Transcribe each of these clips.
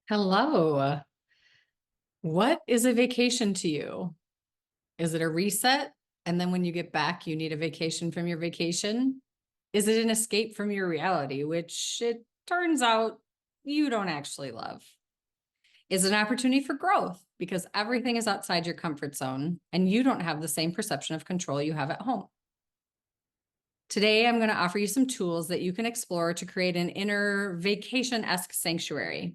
Hello. What is a vacation to you? Is it a reset? And then when you get back, you need a vacation from your vacation? Is it an escape from your reality, which it turns out you don't actually love? Is it an opportunity for growth because everything is outside your comfort zone and you don't have the same perception of control you have at home? Today, I'm going to offer you some tools that you can explore to create an inner vacation-esque sanctuary.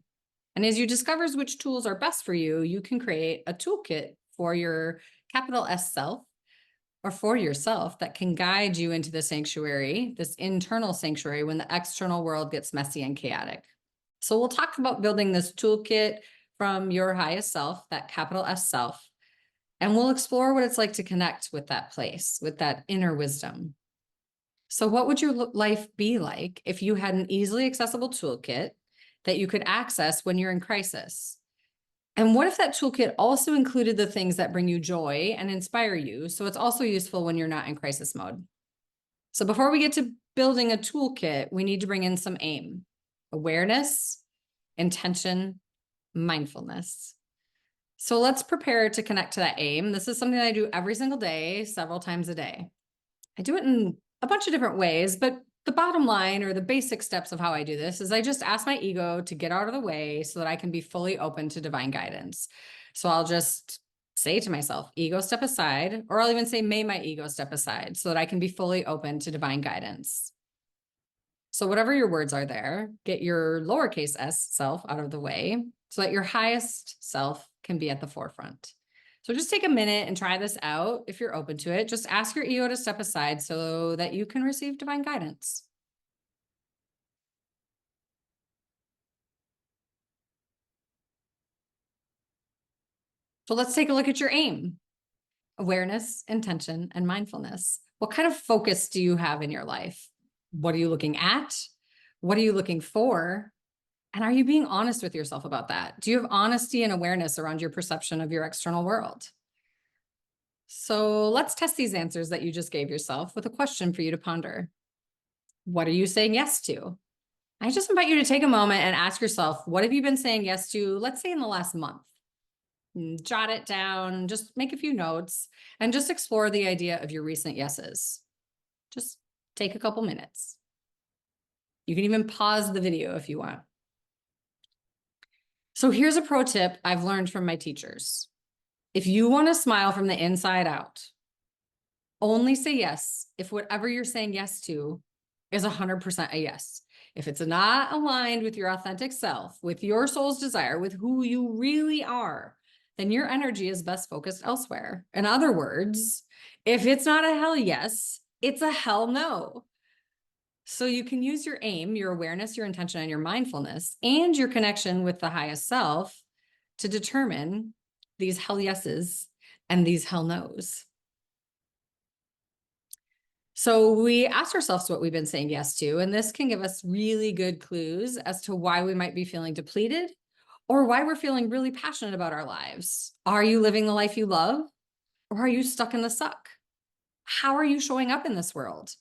And as you discover which tools are best for you, you can create a toolkit for your capital S self or for yourself that can guide you into the sanctuary, this internal sanctuary, when the external world gets messy and chaotic. So we'll talk about building this toolkit from your highest self, that capital S self, and we'll explore what it's like to connect with that place, with that inner wisdom. So what would your life be like if you had an easily accessible toolkit that you could access when you're in crisis? And what if that toolkit also included the things that bring you joy and inspire you, so it's also useful when you're not in crisis mode? So before we get to building a toolkit, we need to bring in some aim, awareness, intention, mindfulness. So let's prepare to connect to that aim. This is something that I do every single day, several times a day. I do it in a bunch of different ways, but the bottom line or the basic steps of how I do this is I just ask my ego to get out of the way so that I can be fully open to divine guidance. So I'll just say to myself, ego, step aside, or I'll even say, may my ego step aside so that I can be fully open to divine guidance. So whatever your words are there, get your lowercase s self out of the way so that your highest self can be at the forefront. So just take a minute and try this out. If you're open to it, just ask your ego to step aside so that you can receive divine guidance. So let's take a look at your aim: awareness, intention, and mindfulness. What kind of focus do you have in your life? What are you looking at? What are you looking for? And are you being honest with yourself about that? Do you have honesty and awareness around your perception of your external world? So let's test these answers that you just gave yourself with a question for you to ponder. What are you saying yes to? I just invite you to take a moment and ask yourself, what have you been saying yes to, let's say in the last month? Jot it down, just make a few notes, and just explore the idea of your recent yeses. Just take a couple minutes. You can even pause the video if you want. So here's a pro tip I've learned from my teachers. If you want to smile from the inside out, only say yes if whatever you're saying yes to is 100% a yes. If it's not aligned with your authentic self, with your soul's desire, with who you really are, then your energy is best focused elsewhere. In other words, if it's not a hell yes, it's a hell no. So you can use your aim, your awareness, your intention, and your mindfulness, and your connection with the highest self to determine these hell yeses and these hell nos. So we ask ourselves what we've been saying yes to, and this can give us really good clues as to why we might be feeling depleted or why we're feeling really passionate about our lives. Are you living the life you love, or are you stuck in the suck? How are you showing up in this world?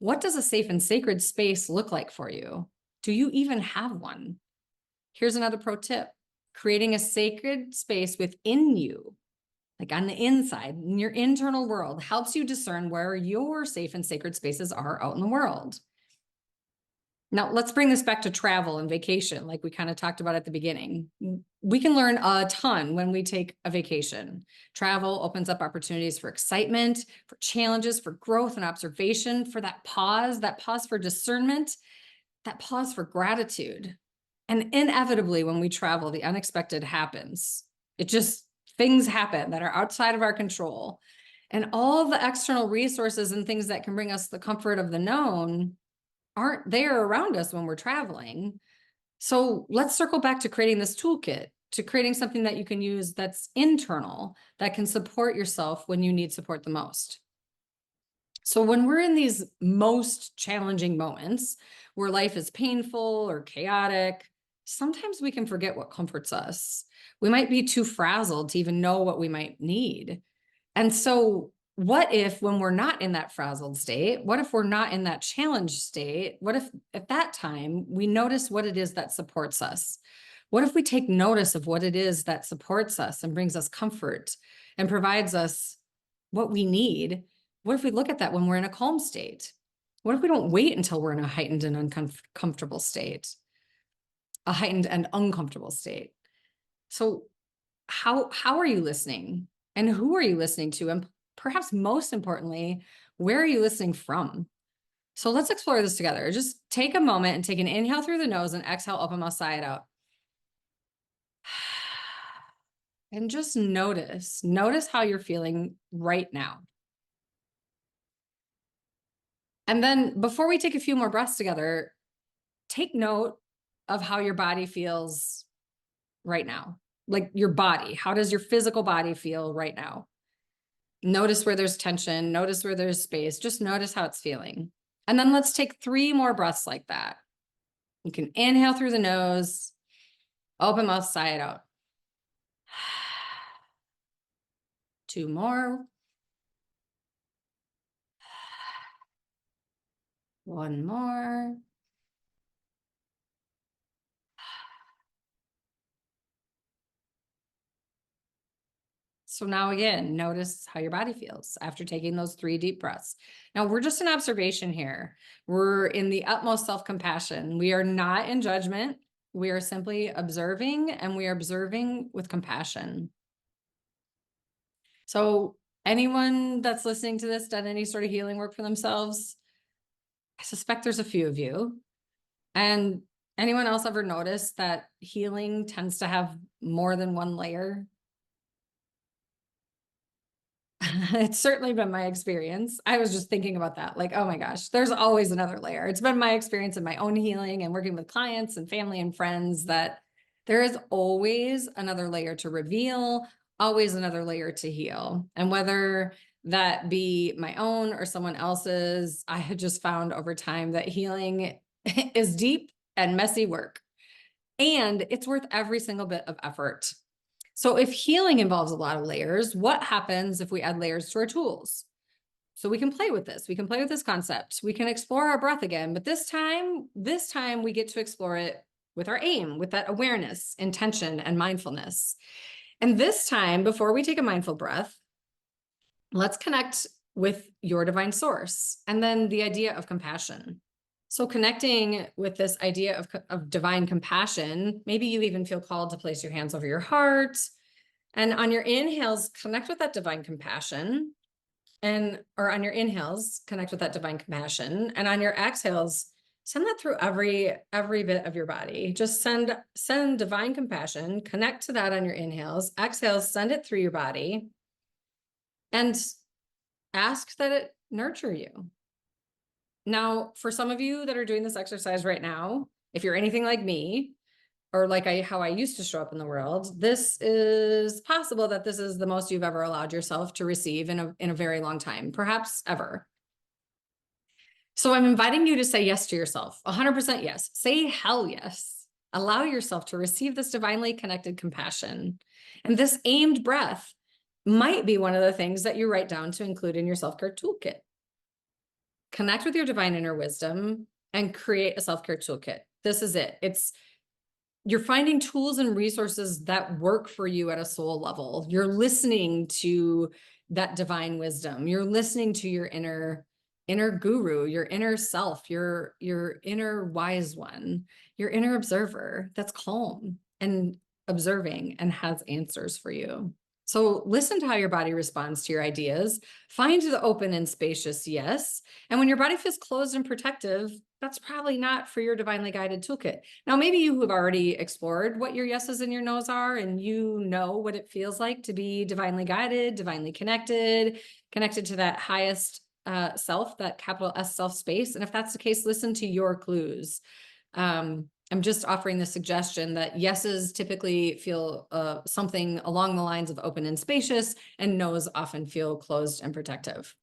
What does a safe and sacred space look like for you? Do you even have one? Here's another pro tip: creating a sacred space within you, like on the inside, in your internal world, helps you discern where your safe and sacred spaces are out in the world. Now, let's bring this back to travel and vacation, like we kind of talked about at the beginning. We can learn a ton when we take a vacation. Travel opens up opportunities for excitement, for challenges, for growth and observation, for that pause for discernment, that pause for gratitude. And inevitably, when we travel, the unexpected happens. Things happen that are outside of our control. And all the external resources and things that can bring us the comfort of the known aren't there around us when we're traveling. So let's circle back to creating this toolkit, to creating something that you can use that's internal, that can support yourself when you need support the most. So when we're in these most challenging moments where life is painful or chaotic, sometimes we can forget what comforts us. We might be too frazzled to even know what we might need. And so what if, when we're not in that frazzled state, what if we're not in that challenge state? What if at that time we notice what it is that supports us? What if we take notice of what it is that supports us and brings us comfort and provides us what we need? What if we look at that when we're in a calm state? What if we don't wait until we're in a heightened and uncomfortable state? A heightened and uncomfortable state. So how are you listening? And who are you listening to? And perhaps most importantly, where are you listening from? So let's explore this together. Just take a moment and take an inhale through the nose and exhale, open mouth, sigh it out. And just notice how you're feeling right now. And then before we take a few more breaths together, take note of how your body feels right now. Like your body, how does your physical body feel right now? Notice where there's tension, notice where there's space, just notice how it's feeling. And then let's take 3 more breaths like that. You can inhale through the nose, open mouth, sigh it out. 2 more. 1 more. So now again, notice how your body feels after taking those 3 deep breaths. Now we're just in observation here. We're in the utmost self-compassion. We are not in judgment. We are simply observing, and we are observing with compassion. So anyone that's listening to this done any sort of healing work for themselves? I suspect there's a few of you. And anyone else ever noticed that healing tends to have more than one layer? It's certainly been my experience. I was just thinking about that. Like, oh my gosh, there's always another layer. It's been my experience in my own healing and working with clients and family and friends that there is always another layer to reveal, always another layer to heal. And whether that be my own or someone else's, I had just found over time that healing is deep and messy work. And it's worth every single bit of effort. So if healing involves a lot of layers, what happens if we add layers to our tools? So we can play with this. We can play with this concept. We can explore our breath again, but this time we get to explore it with our aim, with that awareness, intention, and mindfulness. And this time, before we take a mindful breath, let's connect with your divine source and then the idea of compassion. So connecting with this idea of divine compassion, maybe you even feel called to place your hands over your heart. And on your inhales, connect with that divine compassion. Or on your inhales, connect with that divine compassion. And on your exhales, send that through every bit of your body. Just send divine compassion, connect to that on your inhales. Exhales, send it through your body. And ask that it nurture you. Now, for some of you that are doing this exercise right now, if you're anything like me, or like how I used to show up in the world, this is possible that this is the most you've ever allowed yourself to receive in a very long time, perhaps ever. So I'm inviting you to say yes to yourself, 100% yes. Say hell yes. Allow yourself to receive this divinely connected compassion. And this aimed breath might be one of the things that you write down to include in your self-care toolkit. Connect with your divine inner wisdom and create a self-care toolkit. This is it. You're finding tools and resources that work for you at a soul level. You're listening to that divine wisdom. You're listening to your inner guru, your inner self, your inner wise one, your inner observer that's calm and observing and has answers for you. So listen to how your body responds to your ideas. Find the open and spacious yes. And when your body feels closed and protective, that's probably not for your divinely guided toolkit. Now, maybe you have already explored what your yeses and your nos are, and you know what it feels like to be divinely guided, divinely connected to that highest self, that capital S self space. And if that's the case, listen to your clues. I'm just offering the suggestion that yeses typically feel something along the lines of open and spacious, and nos often feel closed and protective.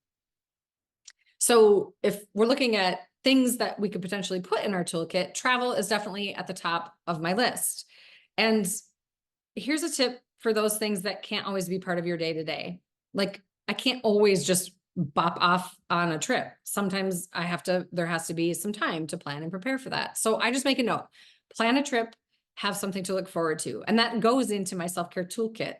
So if we're looking at things that we could potentially put in our toolkit, travel is definitely at the top of my list. And here's a tip for those things that can't always be part of your day-to-day. Like, I can't always just bop off on a trip. Sometimes there has to be some time to plan and prepare for that. So I just make a note, plan a trip have something to look forward to. And that goes into my self-care toolkit.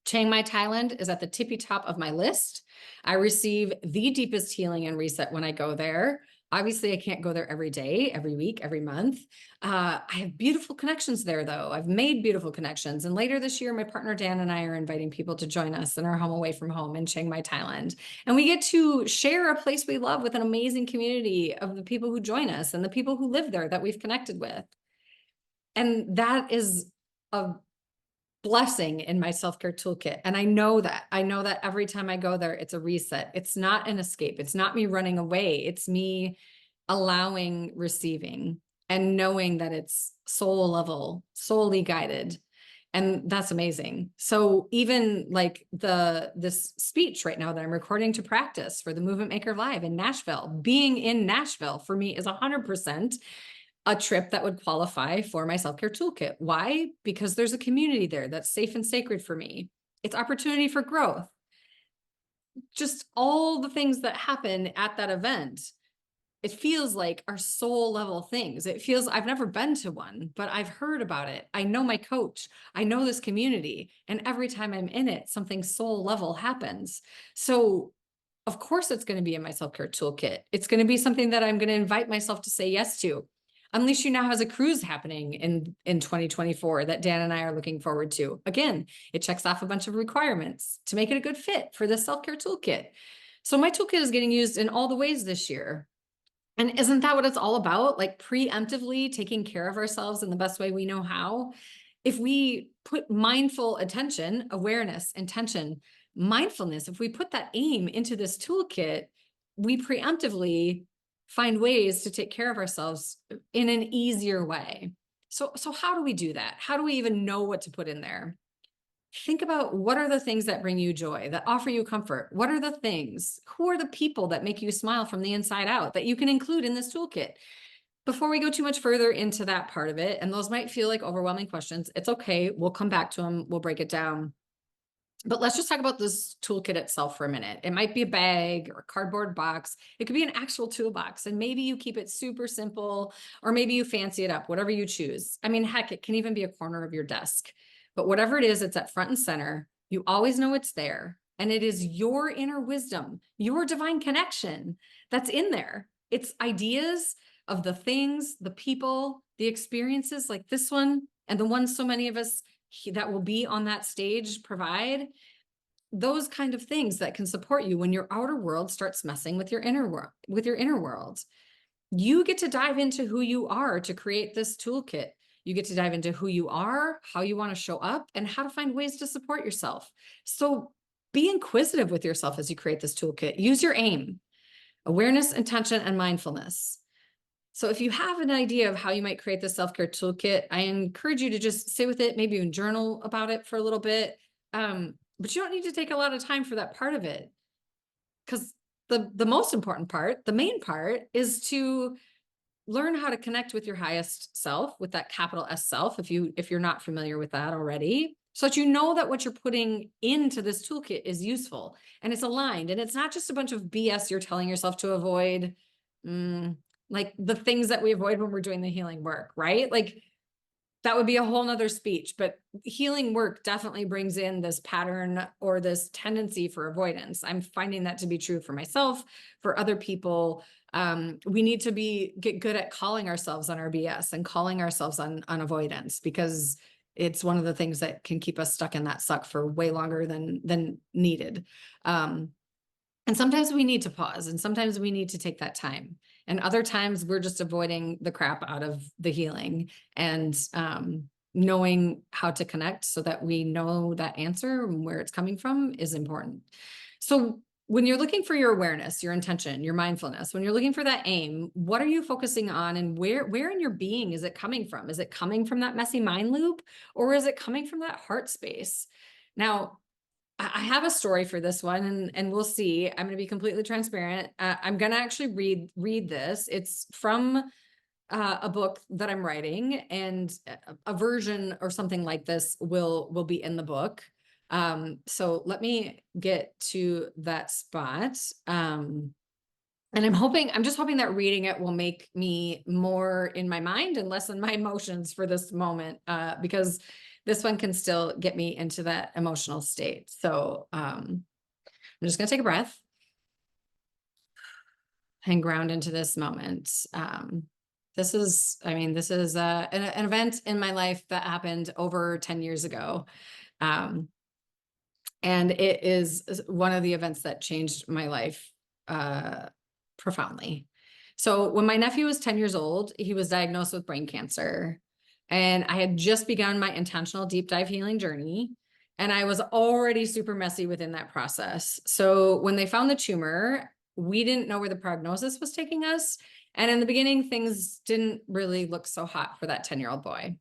Chiang Mai, Thailand is at the tippy top of my list. I receive the deepest healing and reset when I go there. Obviously, I can't go there every day, every week, every month. I have beautiful connections there, though. I've made beautiful connections. And later this year, my partner Dan and I are inviting people to join us in our home away from home in Chiang Mai, Thailand. And we get to share a place we love with an amazing community of the people who join us and the people who live there that we've connected with. And that is a blessing in my self-care toolkit. And I know that every time I go there, it's a reset. It's not an escape. It's not me running away. It's me allowing, receiving, and knowing that it's soul level, solely guided. And that's amazing. So even like this speech right now that I'm recording to practice for the Movement Maker Live in Nashville, being in Nashville for me is 100% a trip that would qualify for my self-care toolkit. Why? Because there's a community there that's safe and sacred for me. It's opportunity for growth. Just all the things that happen at that event, it feels like are soul level things. It feels, I've never been to one, but I've heard about it. I know my coach, I know this community, and every time I'm in it, something soul level happens. So of course it's going to be in my self-care toolkit. It's going to be something that I'm going to invite myself to say yes to. Unleash You Now has a cruise happening in 2024 that Dan and I are looking forward to. Again, it checks off a bunch of requirements to make it a good fit for the self-care toolkit. So my toolkit is getting used in all the ways this year. And isn't that what it's all about? Like preemptively taking care of ourselves in the best way we know how. If we put mindful attention, awareness, intention, mindfulness, if we put that aim into this toolkit, we preemptively find ways to take care of ourselves in an easier way. So how do we do that? How do we even know what to put in there? Think about what are the things that bring you joy, that offer you comfort? What are the things? Who are the people that make you smile from the inside out that you can include in this toolkit? Before we go too much further into that part of it, and those might feel like overwhelming questions, it's okay. We'll come back to them. We'll break it down. But let's just talk about this toolkit itself for a minute. It might be a bag or a cardboard box. It could be an actual toolbox, and maybe you keep it super simple, or maybe you fancy it up, whatever you choose. I mean, heck, it can even be a corner of your desk. But whatever it is, it's at front and center. You always know it's there. And it is your inner wisdom, your divine connection that's in there. It's ideas of the things, the people, the experiences like this one, and the ones so many of us that will be on that stage provide, those kind of things that can support you when your outer world starts messing with your inner world. You get to dive into who you are to create this toolkit. You get to dive into who you are, how you want to show up, and how to find ways to support yourself. So be inquisitive with yourself as you create this toolkit. Use your aim, awareness, intention, and mindfulness. So if you have an idea of how you might create the self-care toolkit, I encourage you to just sit with it, maybe even journal about it for a little bit. But you don't need to take a lot of time for that part of it. Because the most important part, the main part, is to learn how to connect with your highest self, with that capital S self, if you're not familiar with that already, so that you know that what you're putting into this toolkit is useful and it's aligned. And it's not just a bunch of BS you're telling yourself to avoid. Like the things that we avoid when we're doing the healing work, right? Like that would be a whole nother speech, but healing work definitely brings in this pattern or this tendency for avoidance. I'm finding that to be true for myself, for other people. We need to get good at calling ourselves on our BS and calling ourselves on avoidance, because it's one of the things that can keep us stuck in that suck for way longer than needed. And sometimes we need to pause, and sometimes we need to take that time. And other times we're just avoiding the crap out of the healing, and knowing how to connect so that we know that answer and where it's coming from is important. So when you're looking for your awareness, your intention, your mindfulness, when you're looking for that aim, what are you focusing on, and where in your being is it coming from? Is it coming from that messy mind loop, or is it coming from that heart space? Now, I have a story for this one, and we'll see. I'm going to be completely transparent. I'm going to actually read this. It's from a book that I'm writing, and a version or something like this will be in the book. So let me get to that spot. And I'm just hoping that reading it will make me more in my mind and less in my emotions for this moment, because this one can still get me into that emotional state. So I'm just going to take a breath and ground into this moment. This is an event in my life that happened over 10 years ago. Um, and it is one of the events that changed my life profoundly. So when my nephew was 10 years old, he was diagnosed with brain cancer. And I had just begun my intentional deep dive healing journey. And I was already super messy within that process. So when they found the tumor, we didn't know where the prognosis was taking us. And in the beginning, things didn't really look so hot for that 10-year-old boy.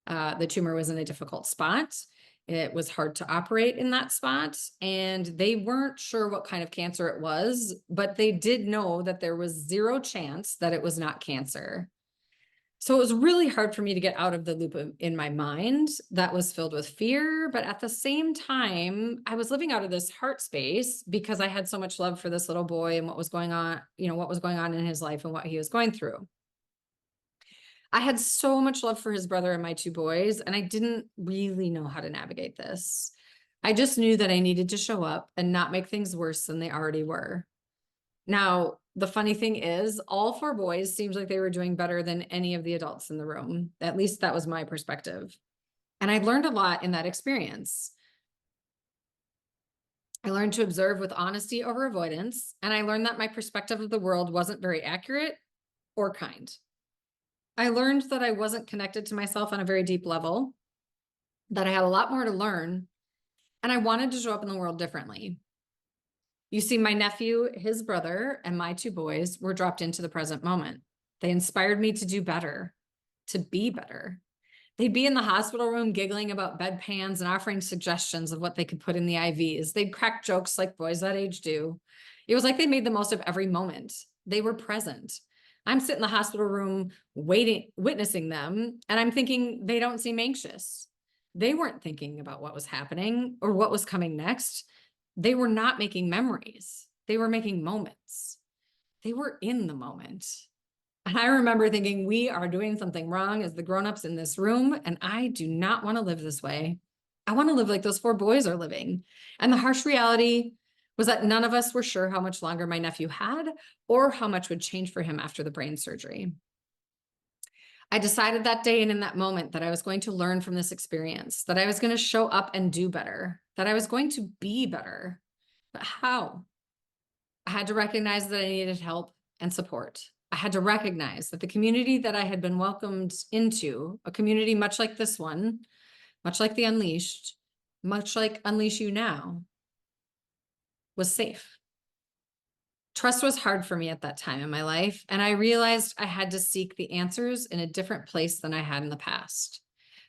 The tumor was in a difficult spot. It was hard to operate in that spot, and they weren't sure what kind of cancer it was, but they did know that there was zero chance that it was not cancer. So it was really hard for me to get out of the loop in my mind that was filled with fear. But at the same time, I was living out of this heart space because I had so much love for this little boy and what was going on, what was going on in his life and what he was going through. I had so much love for his brother and my two boys, and I didn't really know how to navigate this. I just knew that I needed to show up and not make things worse than they already were. Now, the funny thing is, all four boys seemed like they were doing better than any of the adults in the room. At least that was my perspective. And I learned a lot in that experience. I learned to observe with honesty over avoidance, and I learned that my perspective of the world wasn't very accurate or kind. I learned that I wasn't connected to myself on a very deep level, that I had a lot more to learn, and I wanted to show up in the world differently. You see, my nephew, his brother, and my two boys were dropped into the present moment. They inspired me to do better, to be better. They'd be in the hospital room giggling about bedpans and offering suggestions of what they could put in the IVs. They'd crack jokes like boys that age do. It was like they made the most of every moment. They were present. I'm sitting in the hospital room witnessing them, and I'm thinking they don't seem anxious. They weren't thinking about what was happening or what was coming next. They were not making memories. They were making moments. They were in the moment. And I remember thinking, we are doing something wrong as the grownups in this room, and I do not want to live this way. I want to live like those four boys are living. And the harsh reality was that none of us were sure how much longer my nephew had or how much would change for him after the brain surgery. I decided that day and in that moment that I was going to learn from this experience, that I was going to show up and do better, that I was going to be better. But how? I had to recognize that I needed help and support. I had to recognize that the community that I had been welcomed into, a community much like this one, much like the Unleashed, much like Unleash You Now, was safe. Trust was hard for me at that time in my life, and I realized I had to seek the answers in a different place than I had in the past.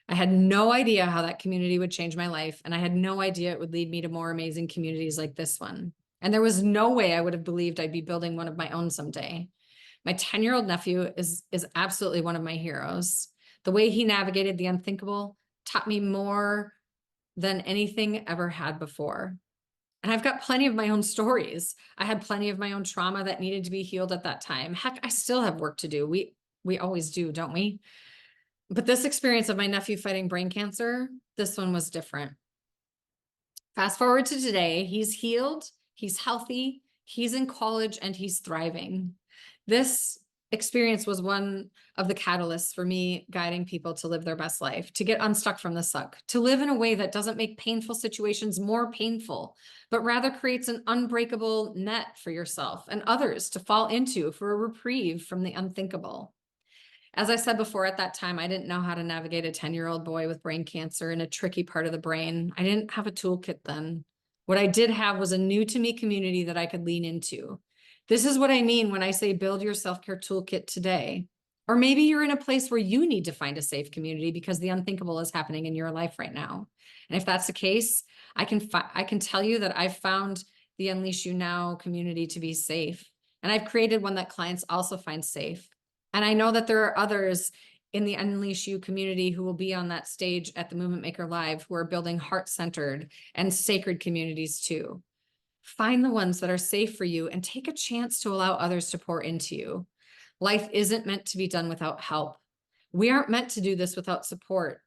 I had no idea how that community would change my life, and I had no idea it would lead me to more amazing communities like this one. And there was no way I would have believed I'd be building one of my own someday. My 10-year-old nephew is absolutely one of my heroes. The way he navigated the unthinkable taught me more than anything ever had before. And I've got plenty of my own stories. I had plenty of my own trauma that needed to be healed at that time. Heck, I still have work to do. We always do, don't we? But this experience of my nephew fighting brain cancer, this one was different. Fast forward to today, he's healed, he's healthy, he's in college, and he's thriving. This experience was one of the catalysts for me guiding people to live their best life, to get unstuck from the suck, to live in a way that doesn't make painful situations more painful, but rather creates an unbreakable net for yourself and others to fall into for a reprieve from the unthinkable. As I said before, at that time, I didn't know how to navigate a 10-year-old boy with brain cancer in a tricky part of the brain. I didn't have a toolkit then. What I did have was a new to me community that I could lean into. This is what I mean when I say build your self-care toolkit today. Or maybe you're in a place where you need to find a safe community because the unthinkable is happening in your life right now. And if that's the case, I can tell you that I've found the Unleash You Now community to be safe. And I've created one that clients also find safe. And I know that there are others in the Unleash You community who will be on that stage at the Movement Maker Live who are building heart-centered and sacred communities too. Find the ones that are safe for you and take a chance to allow others to pour into you. Life isn't meant to be done without help. We aren't meant to do this without support.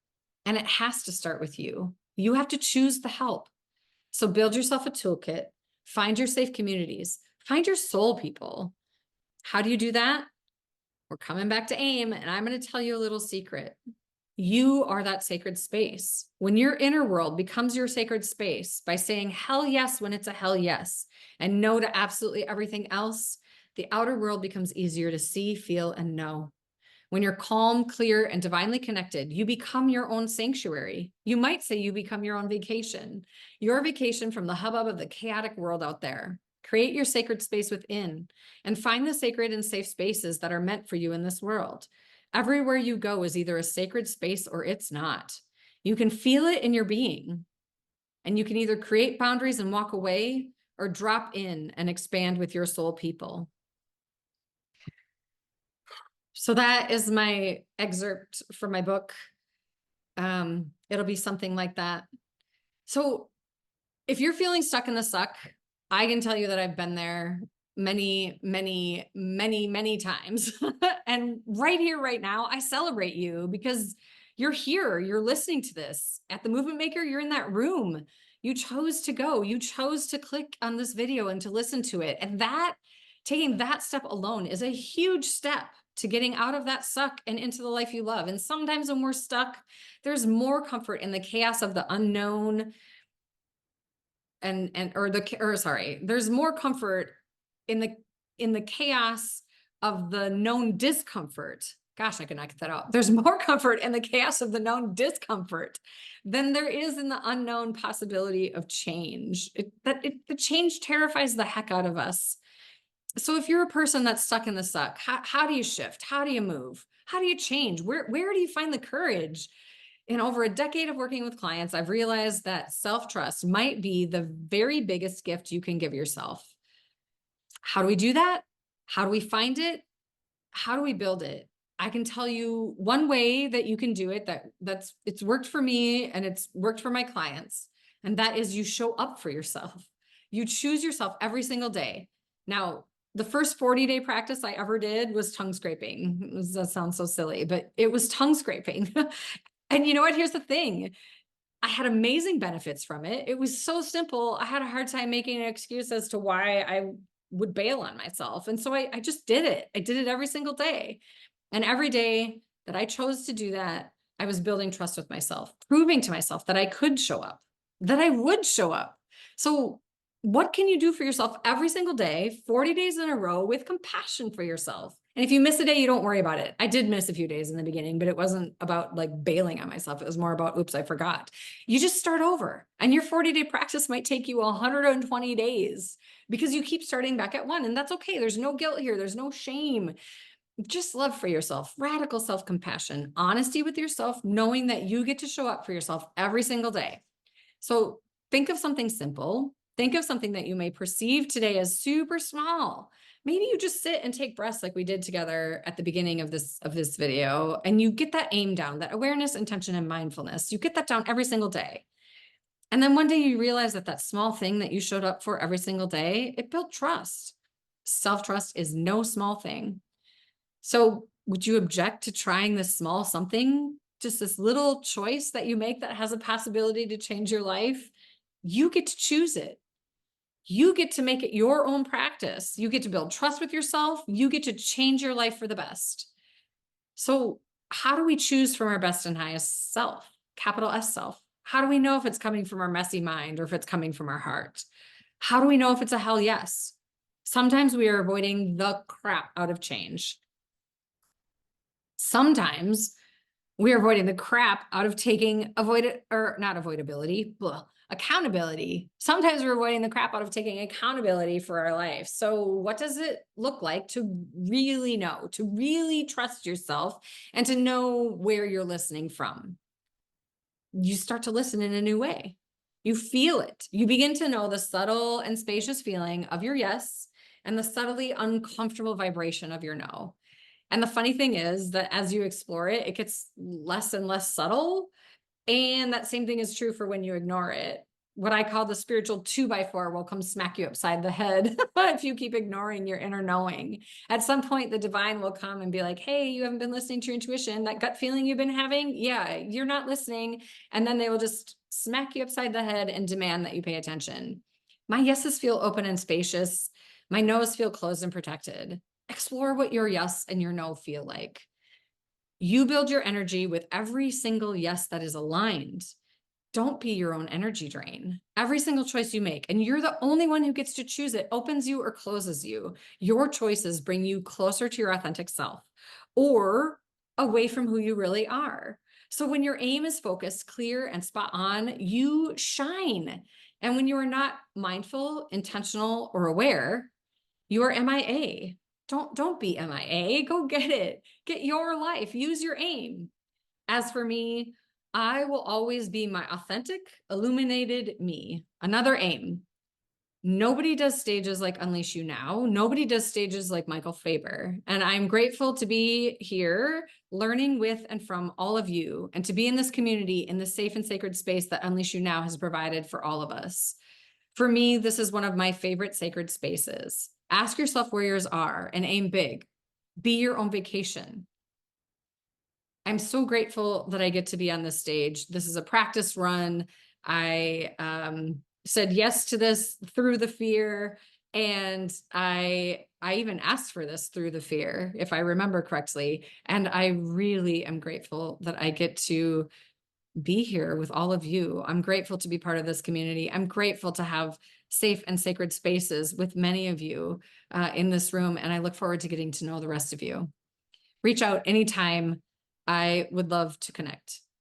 And it has to start with you. You have to choose the help. So build yourself a toolkit, find your safe communities, find your soul people. How do you do that? We're coming back to AIM, and I'm going to tell you a little secret. You are that sacred space. When your inner world becomes your sacred space by saying hell yes when it's a hell yes and no to absolutely everything else, the outer world becomes easier to see, feel, and know. When you're calm, clear, and divinely connected, you become your own sanctuary. You might say you become your own vacation, your vacation from the hubbub of the chaotic world out there. Create your sacred space within and find the sacred and safe spaces that are meant for you in this world. Everywhere you go is either a sacred space or it's not. You can feel it in your being, and you can either create boundaries and walk away or drop in and expand with your soul people. So that is my excerpt from my book. It'll be something like that. So if you're feeling stuck in the suck, I can tell you that I've been there many, many, many, many times. And right here, right now, I celebrate you because you're here, you're listening to this. At the Movement Maker, you're in that room. You chose to go, you chose to click on this video and to listen to it. And that, taking that step alone is a huge step to getting out of that suck and into the life you love. And sometimes when we're stuck, there's more comfort in the chaos of the unknown there's more comfort in the chaos of the known discomfort. Gosh, I could not get that out. There's more comfort in the chaos of the known discomfort than there is in the unknown possibility of change. The change terrifies the heck out of us. So if you're a person that's stuck in the suck, how do you shift? How do you move? How do you change? Where do you find the courage? In over a decade of working with clients, I've realized that self-trust might be the very biggest gift you can give yourself. How do we do that? How do we find it? How do we build it? I can tell you one way that you can do it it's worked for me and it's worked for my clients. And that is you show up for yourself. You choose yourself every single day. Now, the first 40-day practice I ever did was tongue scraping. That sounds so silly, but it was tongue scraping. And you know what? Here's the thing. I had amazing benefits from it. It was so simple. I had a hard time making an excuse as to why I would bail on myself. And so I just did it. I did it every single day. And every day that I chose to do that, I was building trust with myself, proving to myself that I could show up, that I would show up. So what can you do for yourself every single day, 40 days in a row, with compassion for yourself? And if you miss a day, you don't worry about it. I did miss a few days in the beginning, but it wasn't about like bailing on myself. It was more about, oops, I forgot. You just start over, and your 40-day practice might take you 120 days because you keep starting back at one. And that's okay. There's no guilt here. There's no shame. Just love for yourself, radical self-compassion, honesty with yourself, knowing that you get to show up for yourself every single day. So think of something simple. Think of something that you may perceive today as super small. Maybe you just sit and take breaths like we did together at the beginning of this video, and you get that aim down, that awareness, intention, and mindfulness. You get that down every single day. And then one day you realize that that small thing that you showed up for every single day, it built trust. Self-trust is no small thing. So would you object to trying this small something, just this little choice that you make that has a possibility to change your life? You get to choose it. You get to make it your own practice. You get to build trust with yourself. You get to change your life for the best. So how do we choose from our best and highest self, capital S self? How do we know if it's coming from our messy mind or if it's coming from our heart? How do we know if it's a hell yes? Sometimes we are avoiding the crap out of change. Sometimes we are avoiding the crap out of taking accountability. Sometimes we're avoiding the crap out of taking accountability for our life. So what does it look like to really know, to really trust yourself, and to know where you're listening from? You start to listen in a new way. You feel it. You begin to know the subtle and spacious feeling of your yes and the subtly uncomfortable vibration of your no. And the funny thing is that as you explore it, it gets less and less subtle. And that same thing is true for when you ignore it. what I call the spiritual 2x4 will come smack you upside the head if you keep ignoring your inner knowing. At some point, the divine will come and be like, hey, you haven't been listening to your intuition. That gut feeling you've been having, yeah, you're not listening. And then they will just smack you upside the head and demand that you pay attention. My yeses feel open and spacious. My no's feel closed and protected. Explore what your yes and your no feel like. You build your energy with every single yes that is aligned. Don't be your own energy drain. Every single choice you make, and you're the only one who gets to choose it, opens you or closes you. Your choices bring you closer to your authentic self or away from who you really are. So when your aim is focused, clear, and spot on, you shine. And when you are not mindful, intentional, or aware, you are MIA. Don't be MIA. Go get it. Get your life. Use your aim. As for me, I will always be my authentic, illuminated me. Another aim. Nobody does stages like Unleash You Now. Nobody does stages like Michael Faber. And I'm grateful to be here learning with and from all of you and to be in this community in the safe and sacred space that Unleash You Now has provided for all of us. For me, this is one of my favorite sacred spaces. Ask yourself where yours are and aim big. Be your own vacation. I'm so grateful that I get to be on this stage. This is a practice run. I said yes to this through the fear. And I even asked for this through the fear, if I remember correctly. And I really am grateful that I get to be here with all of you. I'm grateful to be part of this community. I'm grateful to have safe and sacred spaces with many of you in this room. And I look forward to getting to know the rest of you. Reach out anytime. I would love to connect.